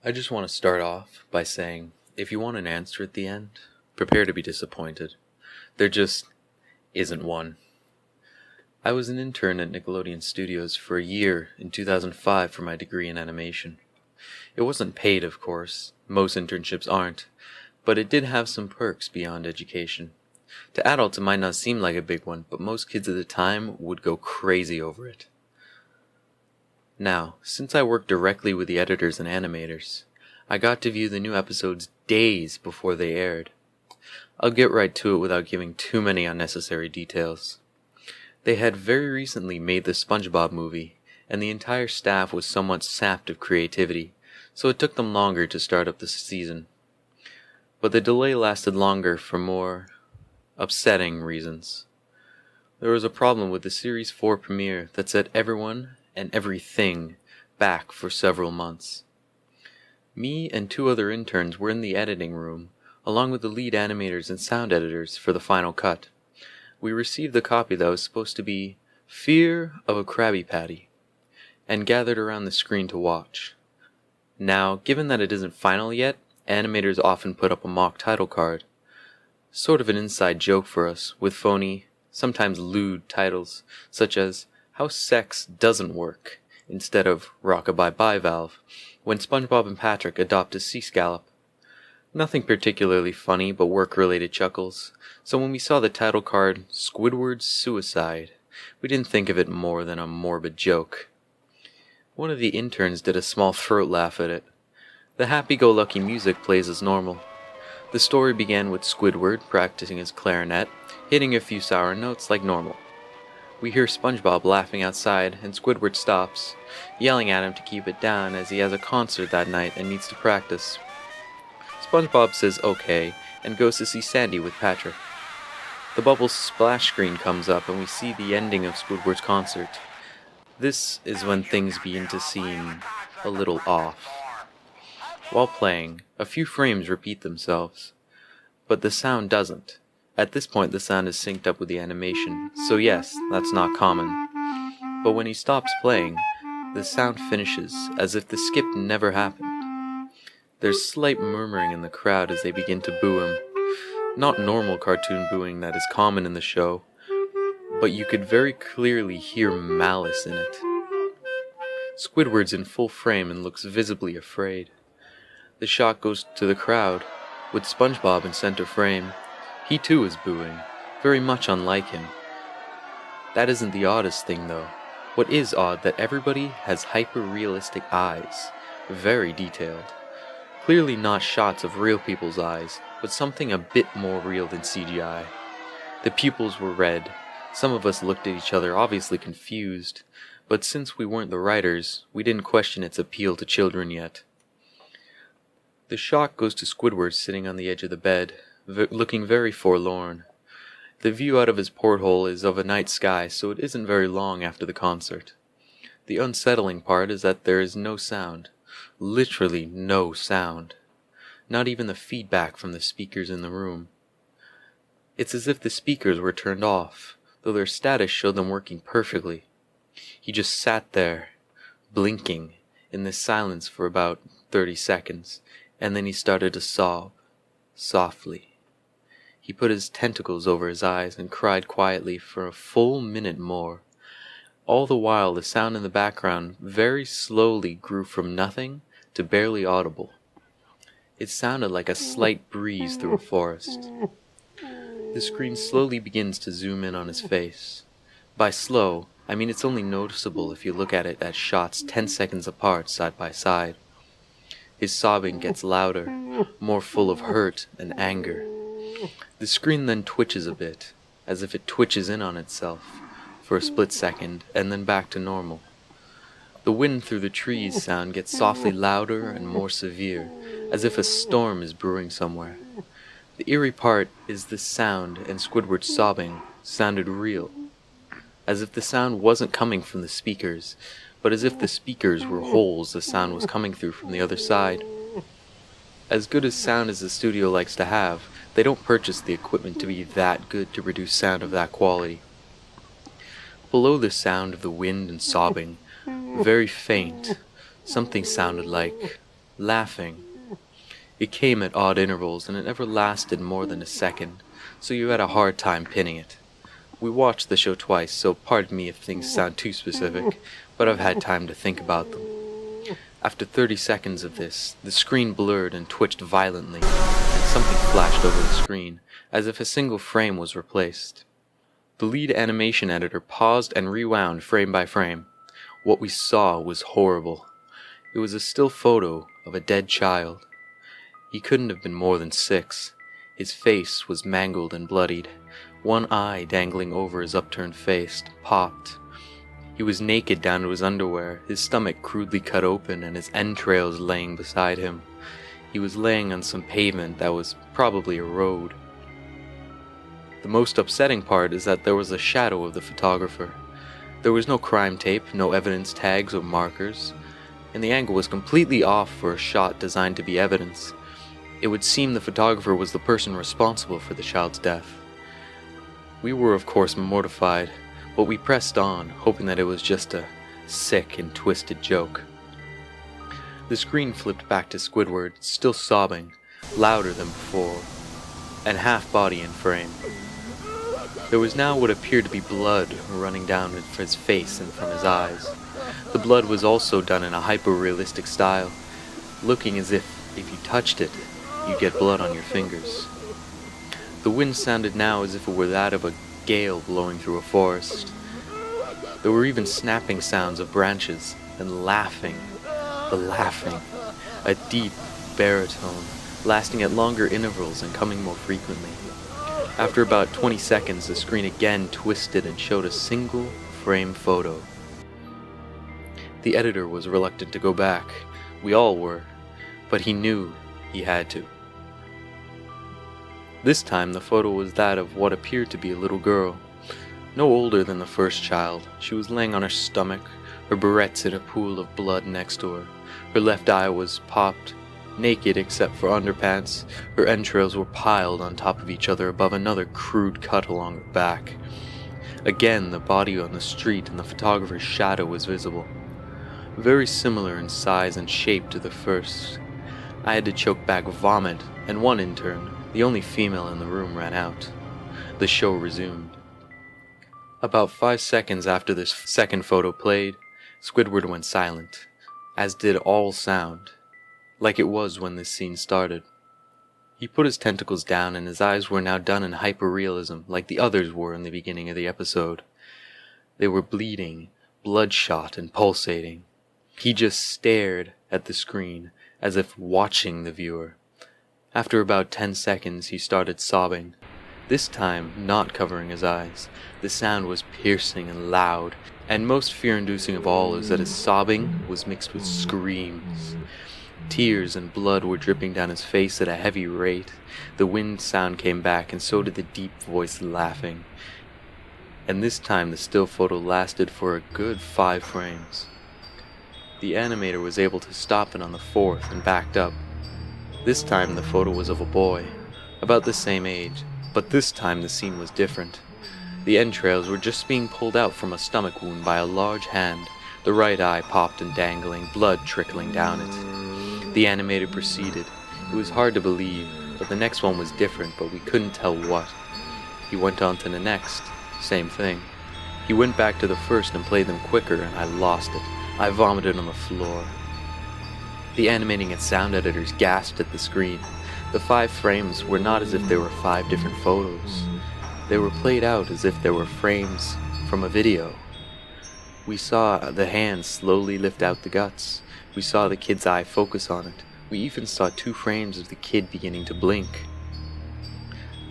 I just want to start off by saying, if you want an answer at the end, prepare to be disappointed. There just isn't one. I was an intern at Nickelodeon Studios for a year in 2005 for my degree in animation. It wasn't paid, of course, most internships aren't, but it did have some perks beyond education. To adults it might not seem like a big one, but most kids at the time would go crazy over it. Now, since I worked directly with the editors and animators, I got to view the new episodes days before they aired. I'll get right to it without giving too many unnecessary details. They had very recently made the SpongeBob movie, and the entire staff was somewhat sapped of creativity, so it took them longer to start up the season. But the delay lasted longer for more upsetting reasons. There was a problem with the Series 4 premiere that set everyone and everything back for several months. Me and two other interns were in the editing room, along with the lead animators and sound editors for the final cut. We received the copy that was supposed to be Fear of a Krabby Patty, and gathered around the screen to watch. Now, given that it isn't final yet, animators often put up a mock title card. Sort of an inside joke for us, with phony, sometimes lewd titles, such as How Sex Doesn't Work, instead of Rockabye Bye Valve, when SpongeBob and Patrick adopt a sea scallop. Nothing particularly funny, but work-related chuckles, so when we saw the title card, Squidward's Suicide, we didn't think of it more than a morbid joke. One of the interns did a small throat laugh at it. The happy-go-lucky music plays as normal. The story began with Squidward practicing his clarinet, hitting a few sour notes like normal. We hear SpongeBob laughing outside, and Squidward stops, yelling at him to keep it down as he has a concert that night and needs to practice. SpongeBob says okay, and goes to see Sandy with Patrick. The Bubbles splash screen comes up and we see the ending of Squidward's concert. This is when things begin to seem a little off. While playing, a few frames repeat themselves, but the sound doesn't. At this point the sound is synced up with the animation, so yes, that's not common. But when he stops playing, the sound finishes as if the skip never happened. There's slight murmuring in the crowd as they begin to boo him. Not normal cartoon booing that is common in the show, but you could very clearly hear malice in it. Squidward's in full frame and looks visibly afraid. The shot goes to the crowd, with SpongeBob in center frame. He too is booing, very much unlike him. That isn't the oddest thing though. What is odd that everybody has hyper-realistic eyes, very detailed. Clearly not shots of real people's eyes, but something a bit more real than CGI. The pupils were red. Some of us looked at each other obviously confused, but since we weren't the writers, we didn't question its appeal to children yet. The shot goes to Squidward sitting on the edge of the bed, looking very forlorn. The view out of his porthole is of a night sky, so it isn't very long after the concert. The unsettling part is that there is no sound. Literally no sound. Not even the feedback from the speakers in the room. It's as if the speakers were turned off, though their status showed them working perfectly. He just sat there, blinking, in this silence for about 30 seconds, and then he started to sob, softly. He put his tentacles over his eyes and cried quietly for a full minute more. All the while the sound in the background very slowly grew from nothing to barely audible. It sounded like a slight breeze through a forest. The screen slowly begins to zoom in on his face. By slow, I mean it's only noticeable if you look at it at shots 10 seconds apart side by side. His sobbing gets louder, more full of hurt and anger. The screen then twitches a bit, as if it twitches in on itself, for a split second, and then back to normal. The wind through the trees sound gets softly louder and more severe, as if a storm is brewing somewhere. The eerie part is the sound and Squidward's sobbing sounded real, as if the sound wasn't coming from the speakers, but as if the speakers were holes the sound was coming through from the other side. As good as sound as the studio likes to have, they don't purchase the equipment to be that good to produce sound of that quality. Below the sound of the wind and sobbing, very faint, something sounded like laughing. It came at odd intervals, and it never lasted more than a second, so you had a hard time pinning it. We watched the show twice, so pardon me if things sound too specific, but I've had time to think about them. After 30 seconds of this, the screen blurred and twitched violently, and something flashed over the screen, as if a single frame was replaced. The lead animation editor paused and rewound frame by frame. What we saw was horrible. It was a still photo of a dead child. He couldn't have been more than 6. His face was mangled and bloodied, one eye dangling over his upturned face, popped. He was naked down to his underwear, his stomach crudely cut open and his entrails laying beside him. He was laying on some pavement that was probably a road. The most upsetting part is that there was a shadow of the photographer. There was no crime tape, no evidence tags or markers, and the angle was completely off for a shot designed to be evidence. It would seem the photographer was the person responsible for the child's death. We were of course mortified, but we pressed on, hoping that it was just a sick and twisted joke. The screen flipped back to Squidward, still sobbing, louder than before, and half body in frame. There was now what appeared to be blood running down his face and from his eyes. The blood was also done in a hyper-realistic style, looking as if you touched it, you'd get blood on your fingers. The wind sounded now as if it were that of a gale blowing through a forest. There were even snapping sounds of branches, and laughing, a deep baritone, lasting at longer intervals and coming more frequently. After about 20 seconds, the screen again twisted and showed a single frame photo. The editor was reluctant to go back. We all were, but he knew he had to. This time the photo was that of what appeared to be a little girl, no older than the first child. She was laying on her stomach, her barrettes in a pool of blood next to her. Her left eye was popped, naked except for underpants. Her entrails were piled on top of each other above another crude cut along her back. Again, the body on the street and the photographer's shadow was visible, very similar in size and shape to the first. I had to choke back vomit, and one intern, the only female in the room, ran out. The show resumed. About 5 seconds after this second photo played, Squidward went silent, as did all sound, like it was when this scene started. He put his tentacles down and his eyes were now done in hyperrealism, like the others were in the beginning of the episode. They were bleeding, bloodshot and pulsating. He just stared at the screen, as if watching the viewer. After about 10 seconds, he started sobbing, this time not covering his eyes. The sound was piercing and loud, and most fear-inducing of all is that his sobbing was mixed with screams. Tears and blood were dripping down his face at a heavy rate. The wind sound came back, and so did the deep voice laughing. And this time the still photo lasted for a good 5 frames. The animator was able to stop it on the 4th and backed up. This time the photo was of a boy, about the same age, but this time the scene was different. The entrails were just being pulled out from a stomach wound by a large hand, the right eye popped and dangling, blood trickling down it. The animator proceeded. It was hard to believe, but the next one was different, but we couldn't tell what. He went on to the next, same thing. He went back to the first and played them quicker, and I lost it. I vomited on the floor. The animating and sound editors gasped at the screen. The 5 frames were not as if they were 5 different photos. They were played out as if they were frames from a video. We saw the hand slowly lift out the guts. We saw the kid's eye focus on it. We even saw 2 frames of the kid beginning to blink.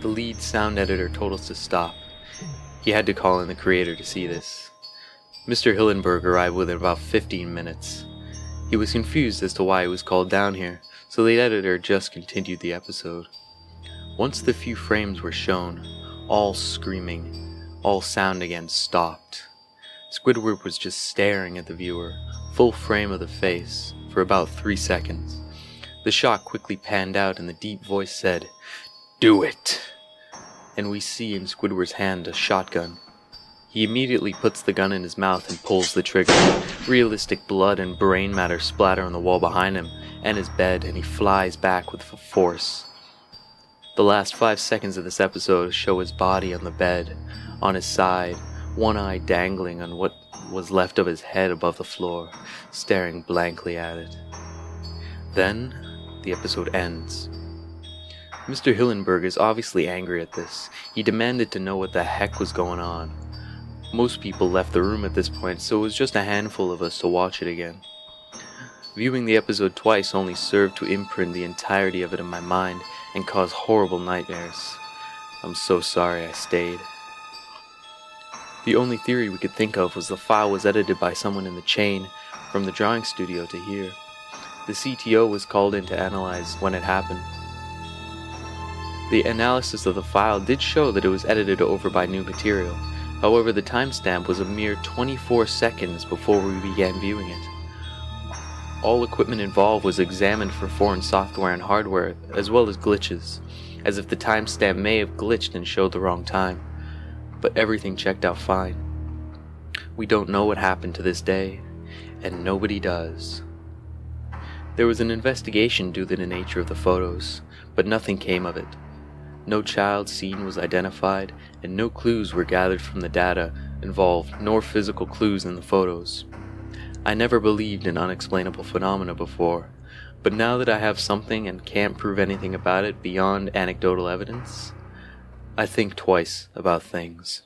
The lead sound editor told us to stop. He had to call in the creator to see this. Mr. Hillenberg arrived within about 15 minutes. He was confused as to why he was called down here, so the editor just continued the episode. Once the few frames were shown, all screaming, all sound again stopped. Squidward was just staring at the viewer, full frame of the face, for about 3 seconds. The shot quickly panned out and the deep voice said, "Do it!" And we see in Squidward's hand a shotgun. He immediately puts the gun in his mouth and pulls the trigger. Realistic blood and brain matter splatter on the wall behind him and his bed, and he flies back with force. The last 5 seconds of this episode show his body on the bed, on his side, one eye dangling on what was left of his head above the floor, staring blankly at it. Then, the episode ends. Mr. Hillenberg is obviously angry at this. He demanded to know what the heck was going on. Most people left the room at this point, so it was just a handful of us to watch it again. Viewing the episode twice only served to imprint the entirety of it in my mind and cause horrible nightmares. I'm so sorry I stayed. The only theory we could think of was the file was edited by someone in the chain from the drawing studio to here. The CTO was called in to analyze when it happened. The analysis of the file did show that it was edited over by new material. However, the timestamp was a mere 24 seconds before we began viewing it. All equipment involved was examined for foreign software and hardware, as well as glitches, as if the timestamp may have glitched and showed the wrong time. But everything checked out fine. We don't know what happened to this day, and nobody does. There was an investigation due to the nature of the photos, but nothing came of it. No child seen was identified, and no clues were gathered from the data involved, nor physical clues in the photos. I never believed in unexplainable phenomena before, but now that I have something and can't prove anything about it beyond anecdotal evidence, I think twice about things.